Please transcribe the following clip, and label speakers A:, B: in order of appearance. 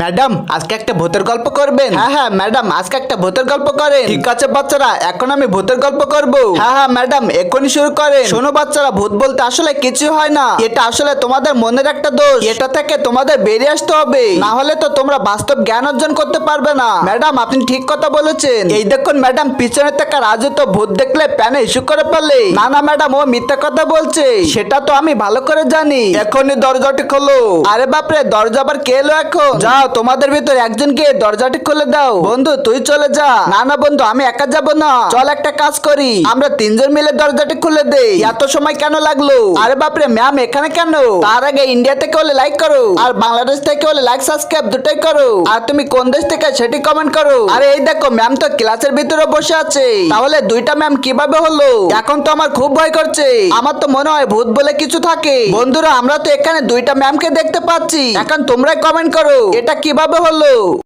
A: Madam আজকে একটা ভূতের গল্প করবেন? হ্যাঁ হ্যাঁ ম্যাডাম আজকে একটা ভূতের গল্প করেন। ঠিক আছে বাচ্চারা, এখন আমি ভূতের গল্প করব। হ্যাঁ হ্যাঁ ম্যাডাম এখনই শুরু করেন। শোনো বাচ্চারা, ভূত বলতে আসলে কিছু হয় না, এটা আসলে তোমাদের মনের একটা দোষ। এটা থেকে তোমাদের বেরিয়ে আসতে হবে, না হলে তো তোমরা বাস্তব জ্ঞান অর্জন করতে পারবে না। ম্যাডাম আপনি ঠিক কথা বলেছেন। এই দেখুন ম্যাডাম, পিছনে থেকে রাজু তো ভূত দেখলে প্যানে ইস্যু করে ফেলে। না না ম্যাডাম, ও মিথ্যা কথা বলছে, সেটা তো আমি ভালো করে জানি। এখনই দরজাটি খোলো। আরে বাপরে, দরজা আবার কে এলো এখন? যাও তোমাদের ভিতর একজন গিয়ে দরজাটি খুলে দাও। বন্ধু তুই চলে যা। না না বন্ধু, আমি একা যাব না, চল একটা কাজ করি, আমরা তিনজন মিলে দরজাটি খুলে দেই। এত সময় কেন লাগলো? আরে বাপরে ম্যাম এখানে কেন? তার আগে ইন্ডিয়া থেকে হলে লাইক করো, আর বাংলাদেশ থেকে হলে লাইক সাবস্ক্রাইব দুটোই করো, আর তুমি কোন দেশ থেকে সেটি কমেন্ট করো। আরে এই দেখো ম্যাম তো ক্লাসের ভিতরে বসে আছে। তাহলে দুইটা ম্যাম কিভাবে হলো? এখন তো আমার খুব ভয় করছে, আমার তো মনে হয় ভূত বলে কিছু থাকে। বন্ধুরা আমরা তো এখানে দুইটা ম্যামকে দেখতে পাচ্ছি, এখন তোমরাই কমেন্ট করো এটা কিভাবে হলো।